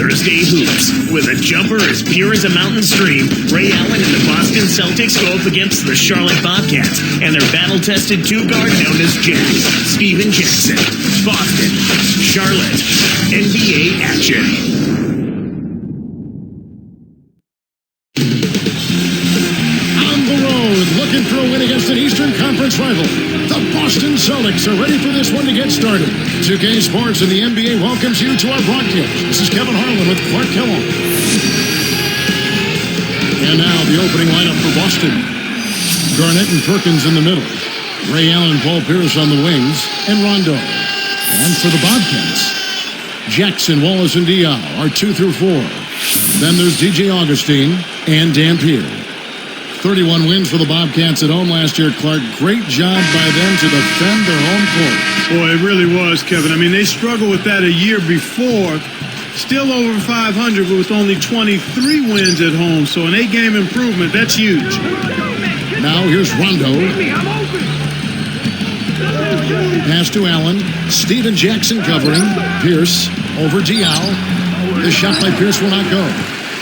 Thursday Hoops. With a jumper as pure as a mountain stream, Ray Allen and the Boston Celtics go up against the Charlotte Bobcats and their battle-tested two-guard known as Jack, Steven Jackson. Boston, Charlotte, NBA action. Looking for a win against an Eastern Conference rival. The Boston Celtics are ready for this one to get started. 2K Sports and the NBA welcomes you to our broadcast. This is Kevin Harlan with Clark Kellogg. And now the opening lineup for Boston. Garnett and Perkins in the middle. Ray Allen, Paul Pierce on the wings, and Rondo. And for the Bobcats, Jackson, Wallace, and Diaw are 2 through 4. Then there's DJ Augustine and Dampier. 31 wins for the Bobcats at home last year, Clark. Great job by them to defend their home court. Boy, it really was, Kevin. I mean, they struggled with that a year before. Still over 500, but with only 23 wins at home. So an 8-game improvement, that's huge. Now here's Rondo. Pass to Allen. Steven Jackson covering. Pierce over Diaw. The shot by Pierce will not go.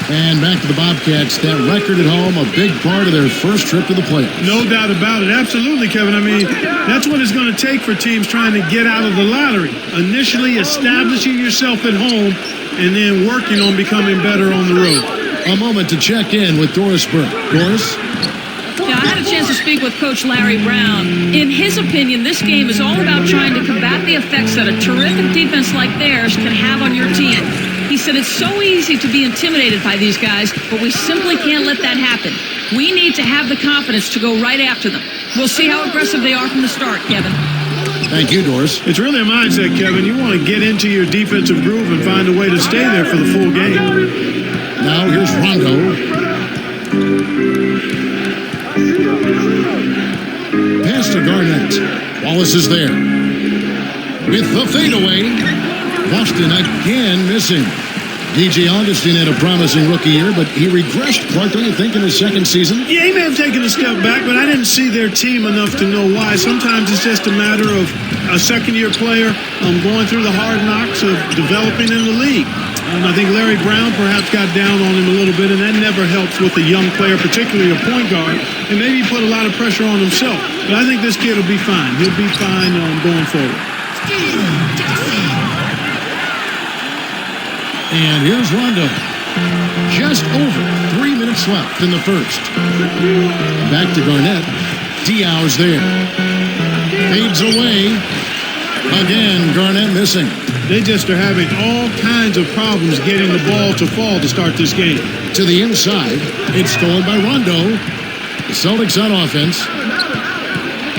And back to the Bobcats. That record at home, a big part of their first trip to the playoffs. No doubt about it. Absolutely, Kevin. I mean, that's what it's going to take for teams trying to get out of the lottery. Initially establishing yourself at home and then working on becoming better on the road. A moment to check in with Doris Burke. Doris? Yeah, I had a chance to speak with Coach Larry Brown. In his opinion, this game is all about trying to combat the effects that a terrific defense like theirs can have on your team. He said it's so easy to be intimidated by these guys, but we simply can't let that happen. We need to have the confidence to go right after them. We'll see how aggressive they are from the start, Kevin. Thank you, Doris. It's really a mindset, Kevin. You want to get into your defensive groove and find a way to stay there for the full game. Now here's Rondo. Pass to Garnett. Wallace is there. With the fadeaway. Boston again missing. DJ Augustine had a promising rookie year, but he regressed, Clark, don't you think, in his second season? Yeah, he may have taken a step back, but I didn't see their team enough to know why. Sometimes it's just a matter of a second-year player going through the hard knocks of developing in the league. I think Larry Brown perhaps got down on him a little bit, and that never helps with a young player, particularly a point guard, and maybe he put a lot of pressure on himself. But I think this kid will be fine. He'll be fine going forward. And here's Rondo. Just over 3 minutes left in the first. Back to Garnett. Diaw's there. Fades away. Again, Garnett missing. They just are having all kinds of problems getting the ball to fall to start this game. To the inside. It's stolen by Rondo. The Celtics on offense.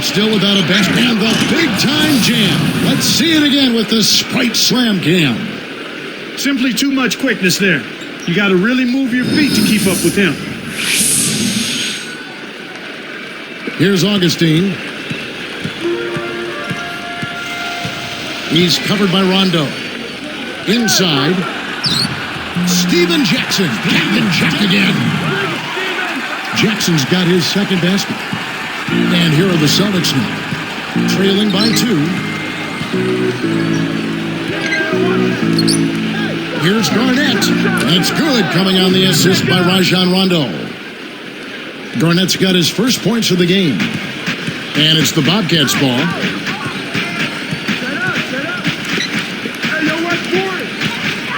Still without a basket. And the big-time jam. Let's see it again with the Sprite Slam Cam. Simply too much quickness there. You got to really move your feet to keep up with him. Here's Augustine. He's covered by Rondo. Inside. Steven Jackson. Captain Jack again. Jackson's got his second basket. And here are the Celtics now. Trailing by 2. Here's Garnett. That's good, coming on the assist by Rajon Rondo. Garnett's got his first points of the game. And it's the Bobcats' ball.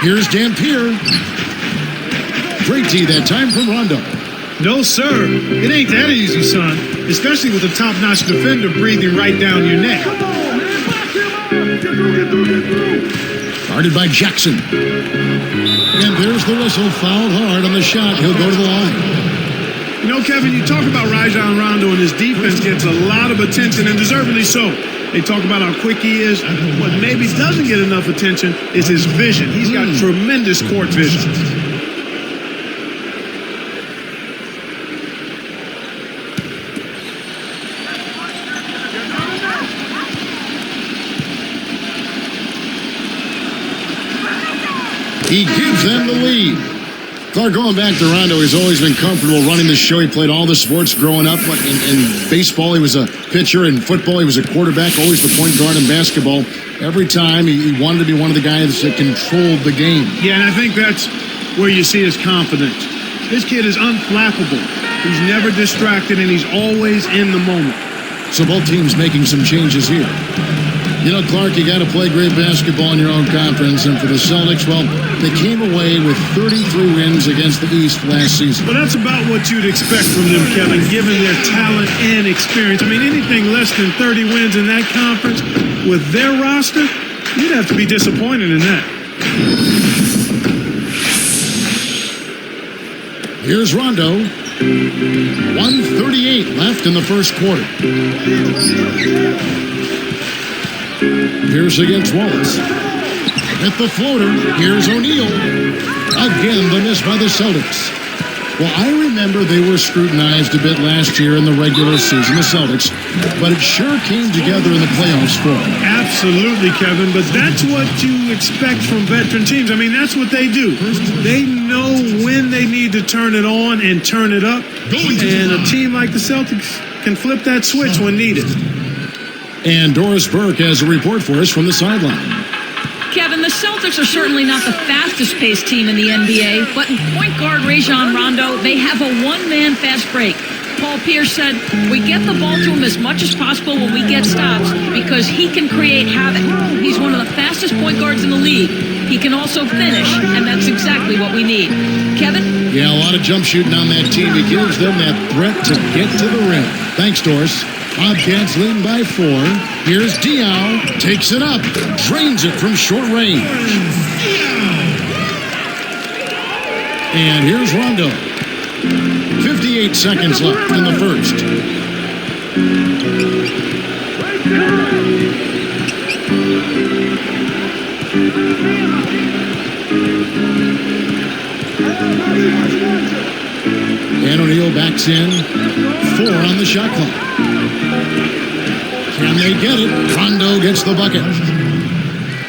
Here's Dampier. Great D that time from Rondo. No, sir. It ain't that easy, son. Especially with a top-notch defender breathing right down your neck. Guarded by Jackson. And there's the whistle. Fouled hard on the shot. He'll go to the line. You know, Kevin, you talk about Rajon Rondo, and his defense gets a lot of attention, and deservedly so. They talk about how quick he is. What maybe doesn't get enough attention is his vision. He's got tremendous court vision. He gives them the lead. Clark, going back to Rondo, he's always been comfortable running the show. He played all the sports growing up. In baseball, he was a pitcher. In football, he was a quarterback, always the point guard in basketball. Every time, he wanted to be one of the guys that controlled the game. Yeah, and I think that's where you see his confidence. This kid is unflappable. He's never distracted, and he's always in the moment. So both teams making some changes here. You know, Clark, you got to play great basketball in your own conference. And for the Celtics, well, they came away with 33 wins against the East last season. Well, that's about what you'd expect from them, Kevin, given their talent and experience. I mean, anything less than 30 wins in that conference with their roster, you'd have to be disappointed in that. Here's Rondo. 1:38 left in the first quarter. Pierce against Wallace. At the floater, here's O'Neal. Again, the miss by the Celtics. Well, I remember they were scrutinized a bit last year in the regular season, the Celtics, but it sure came together in the playoffs for them. Absolutely, Kevin, but that's what you expect from veteran teams. I mean, that's what they do. They know when they need to turn it on and turn it up, and a team like the Celtics can flip that switch when needed. And Doris Burke has a report for us from the sideline. Kevin, the Celtics are certainly not the fastest-paced team in the NBA, but in point guard Rajon Rondo, they have a one-man fast break. Paul Pierce said, we get the ball to him as much as possible when we get stops because he can create havoc. He's one of the fastest point guards in the league. He can also finish, and that's exactly what we need. Kevin? Yeah, a lot of jump shooting on that team. He gives them that threat to get to the rim. Thanks, Doris. Bobcats lead by 4. Here's Diaw. Takes it up. Drains it from short range. And here's Rondo. 58 seconds left in the first. And O'Neal backs in. 4 on the shot clock. Can they get it? Rondo gets the bucket.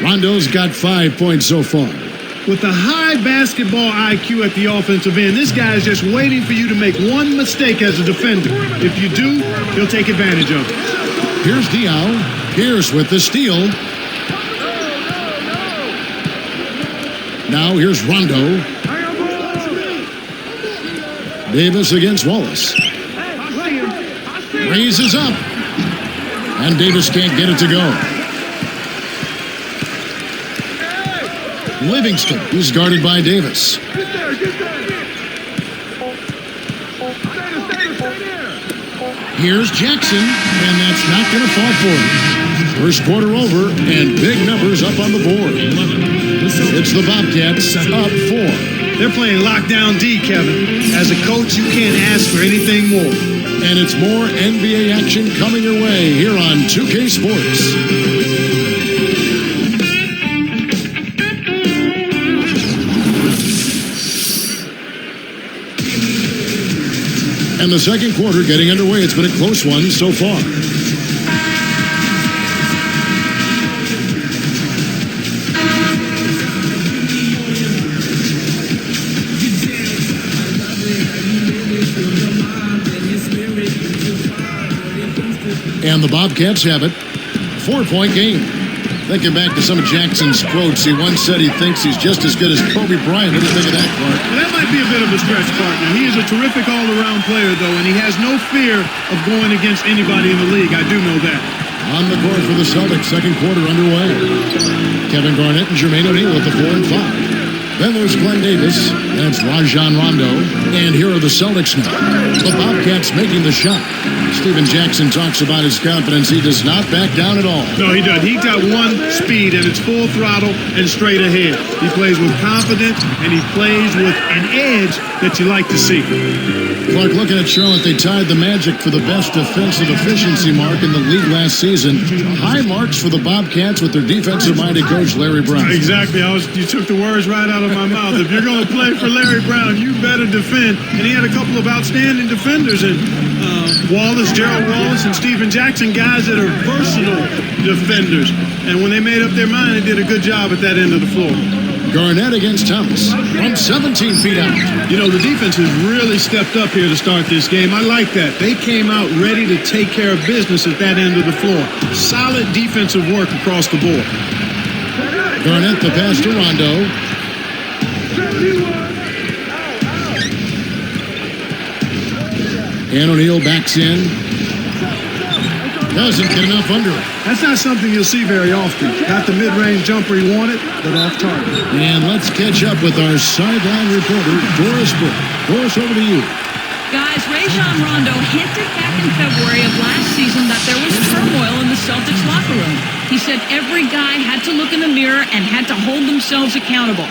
Rondo's got 5 points so far. With a high basketball IQ at the offensive end, this guy is just waiting for you to make one mistake as a defender. If you do, he'll take advantage of it. Here's Diaw. Pierce with the steal. Now here's Rondo. Davis against Wallace. Raises up. And Davis can't get it to go. Livingston is guarded by Davis. Here's Jackson, and that's not going to fall for him. First quarter over, and big numbers up on the board. It's the Bobcats up 4. They're playing lockdown D, Kevin. As a coach, you can't ask for anything more. And it's more NBA action coming your way here on 2K Sports. And the second quarter getting underway. It's been a close one so far. And the Bobcats have it. 4-point game. Thinking back to some of Jackson's quotes, he once said he thinks he's just as good as Kobe Bryant. What do you think of that, Clark? Well, that might be a bit of a stretch, partner. He is a terrific all-around player, though, and he has no fear of going against anybody in the league. I do know that. On the court for the Celtics, second quarter underway. Kevin Garnett and Jermaine O'Neal at the 4 and 5. Then there's Glenn Davis, and it's Rajon Rondo. And here are the Celtics now. The Bobcats making the shot. Stephen Jackson talks about his confidence. He does not back down at all. No, he doesn't. He got one speed, and it's full throttle and straight ahead. He plays with confidence, and he plays with an edge that you like to see. Clark, looking at Charlotte, they tied the Magic for the best defensive efficiency mark in the league last season. High marks for the Bobcats with their defensive-minded coach, Larry Brown. Exactly. You took the words right out of my mouth. If you're going to play for Larry Brown, you better defend. And he had a couple of outstanding defenders in Gerald Wallace and Stephen Jackson, guys that are versatile defenders. And when they made up their mind, they did a good job at that end of the floor. Garnett against Thomas from 17 feet out. You know, the defense has really stepped up here to start this game. I like that. They came out ready to take care of business at that end of the floor. Solid defensive work across the board. Garnett the pass to Rondo. And O'Neal backs in. Doesn't get enough under it. That's not something you'll see very often. Got the mid-range jumper he wanted, but off target. And let's catch up with our sideline reporter, Doris Burke. Doris, over to you. Guys, Rajon Rondo hinted back in February of last season that there was turmoil in the Celtics locker room. He said every guy had to look in the mirror and had to hold themselves accountable.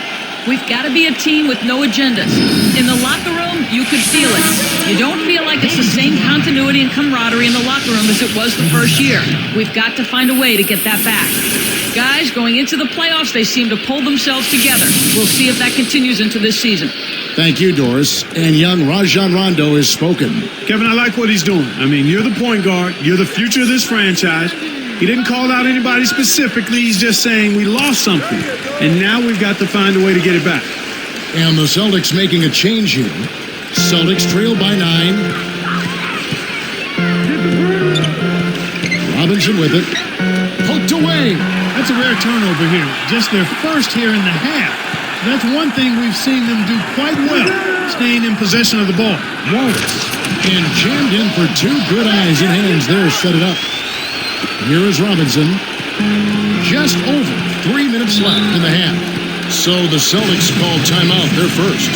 We've got to be a team with no agendas. In the locker room, you could feel it. You don't feel like it's the same continuity and camaraderie in the locker room as it was the first year. We've got to find a way to get that back. Guys, going into the playoffs, they seem to pull themselves together. We'll see if that continues into this season. Thank you, Doris. And young Rajon Rondo is spoken. Kevin, I like what he's doing. I mean, you're the point guard. You're the future of this franchise. He didn't call out anybody specifically. He's just saying we lost something. And now we've got to find a way to get it back. And the Celtics making a change here. Celtics trail by 9. Robinson with it. Poked away. That's a rare turnover here. Just their first here in the half. That's one thing we've seen them do quite well, staying in possession of the ball. Wallace. And jammed in for 2 good eyes and hands there. Set it up. Here is Robinson. Just over 3 minutes left in the half. So the Celtics call timeout, their first.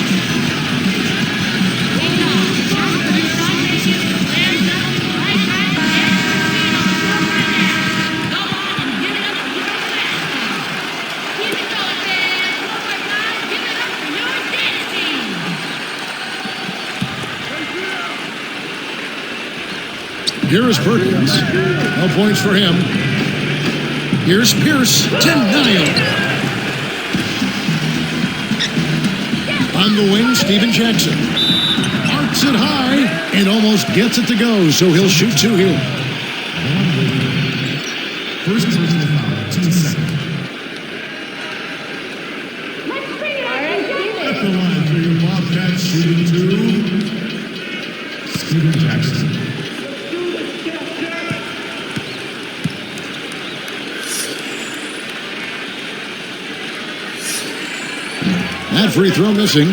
Here is Perkins. No points for him. Here's Pierce. Denial. On the wing, Steven Jackson. Arcs it high and almost gets it to go, so he'll shoot 2 here. First personal foul, 2 seconds. At the line for your Bobcats, shooting 2. Steven Jackson. That free throw missing.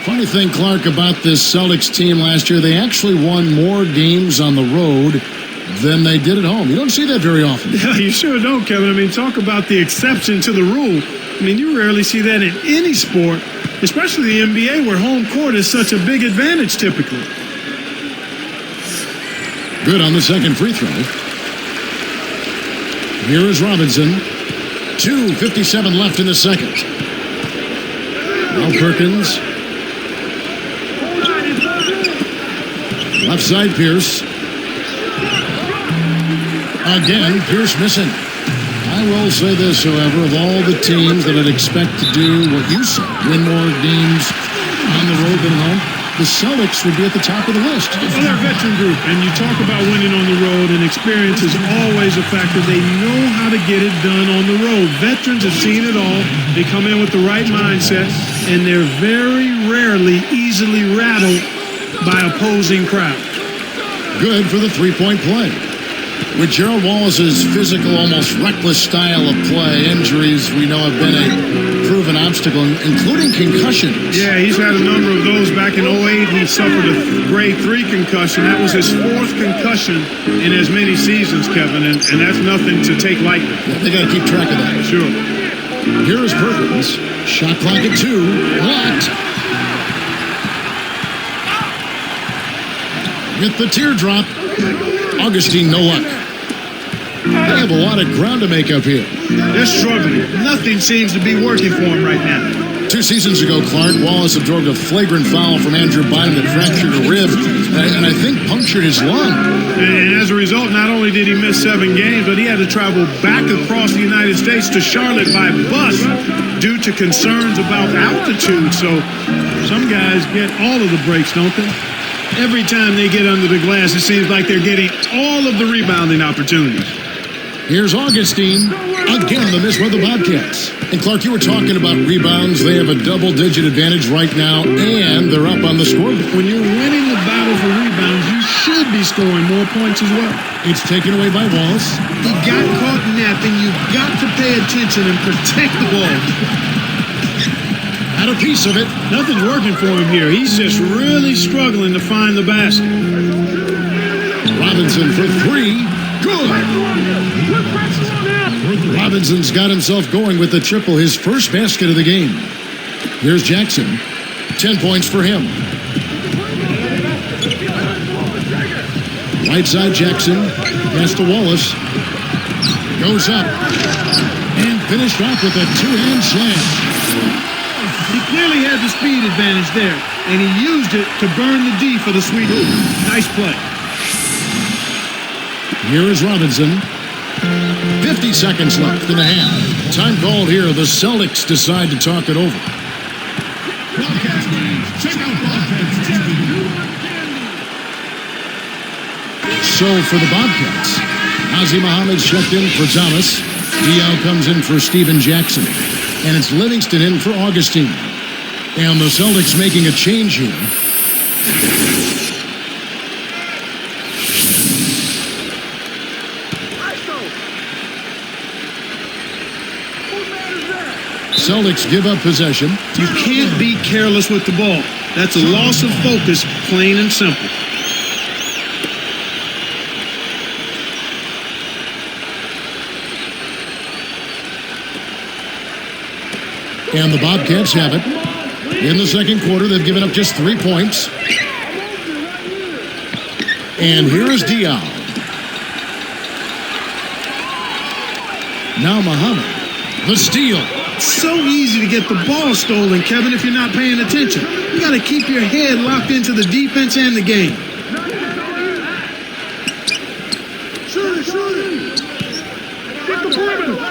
Funny thing, Clark, about this Celtics team last year, they actually won more games on the road than they did at home. You don't see that very often. Yeah, you sure don't, Kevin. I mean, talk about the exception to the rule. I mean, you rarely see that in any sport, especially the NBA, where home court is such a big advantage typically. Good on the second free throw. Here is Robinson. 2:57 left in the second. Now Perkins. Left side, Pierce. Again, Pierce missing. I will say this, however, of all the teams that I'd expect to do what you said, win more games on the road than at home, the Celtics would be at the top of the list. Well, they're a veteran group, and you talk about winning on the road, and experience is always a factor. They know how to get it done on the road. Veterans have seen it all. They come in with the right mindset, and they're very rarely easily rattled by opposing crowds. Good for the three-point play. With Gerald Wallace's physical, almost reckless style of play, injuries we know have been a proven obstacle, including concussions. Yeah, he's had a number of those. Back in 2008, he suffered a grade 3 concussion. That was his 4th concussion in as many seasons, Kevin, and that's nothing to take lightly. Yeah, they got to keep track of that. Sure. Here is Perkins. Shot clock at 2. Blocked. With the teardrop. Augustine, no luck. They have a lot of ground to make up here. They're struggling. Nothing seems to be working for him right now. 2 seasons ago, Clark, Wallace absorbed a flagrant foul from Andrew Bynum that fractured a rib and I think punctured his lung. And as a result, not only did he miss 7 games, but he had to travel back across the United States to Charlotte by bus due to concerns about altitude. So some guys get all of the breaks, don't they? Every time they get under the glass, it seems like they're getting all of the rebounding opportunities. Here's Augustine. Again, the miss by the Bobcats. And Clark, you were talking about rebounds. They have a double-digit advantage right now, and they're up on the scoreboard. When you're winning the battle for rebounds, you should be scoring more points as well. It's taken away by Wallace. He got caught napping. You've got to pay attention and protect the ball. Had a piece of it. Nothing's working for him here. He's just really struggling to find the basket. Robinson for three. Good. Robinson's got himself going with the triple, his first basket of the game. Here's Jackson. 10 points for him. Right side Jackson. Pass to Wallace. Goes up. And finished off with a two-hand slam. He clearly had the speed advantage there, and he used it to burn the D for the sweet hoop. Nice play. Here is Robinson. 50 seconds left in the half. Time called here. The Celtics decide to talk it over. Bobcats games. Check out Bobcats TV. So for the Bobcats, Nazi Muhammad's checked in for Thomas. Diao comes in for Steven Jackson. And it's Livingston in for Augustine. And the Celtics making a change here. Celtics give up possession. You can't be careless with the ball. That's a loss of focus, plain and simple. And the Bobcats have it. In the second quarter, they've given up just 3 points. And here is Diao. Now Muhammad. The steal. It's so easy to get the ball stolen, Kevin, if you're not paying attention. You got to keep your head locked into the defense and the game.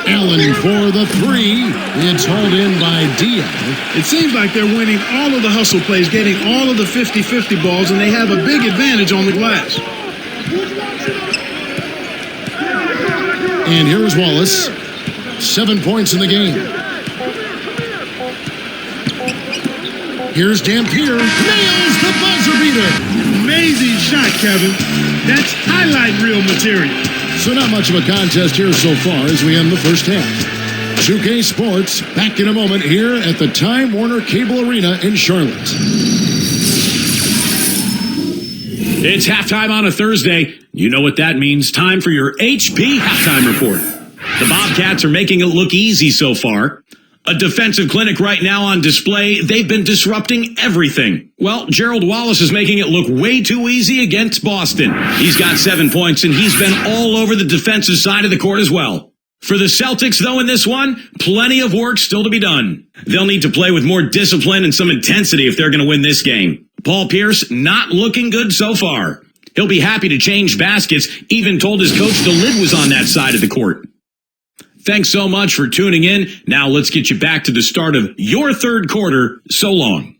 Allen for the three. It's hauled in by Diao. It seems like they're winning all of the hustle plays, getting all of the 50-50 balls, and they have a big advantage on the glass. And here's Wallace. 7 points in the game. Here's Dampier. Nails the buzzer beater. Amazing shot, Kevin. That's highlight reel material. So not much of a contest here so far as we end the first half. 2K Sports back in a moment here at the Time Warner Cable Arena in Charlotte. It's halftime on a Thursday. You know what that means. Time for your HP halftime report. The Bobcats are making it look easy so far. A defensive clinic right now on display. They've been disrupting everything. Well, Gerald Wallace is making it look way too easy against Boston. He's got 7 points, and he's been all over the defensive side of the court as well. For the Celtics, though, in this one, plenty of work still to be done. They'll need to play with more discipline and some intensity if they're going to win this game. Paul Pierce not looking good so far. He'll be happy to change baskets, even told his coach the lid was on that side of the court. Thanks so much for tuning in. Now let's get you back to the start of your third quarter. So long.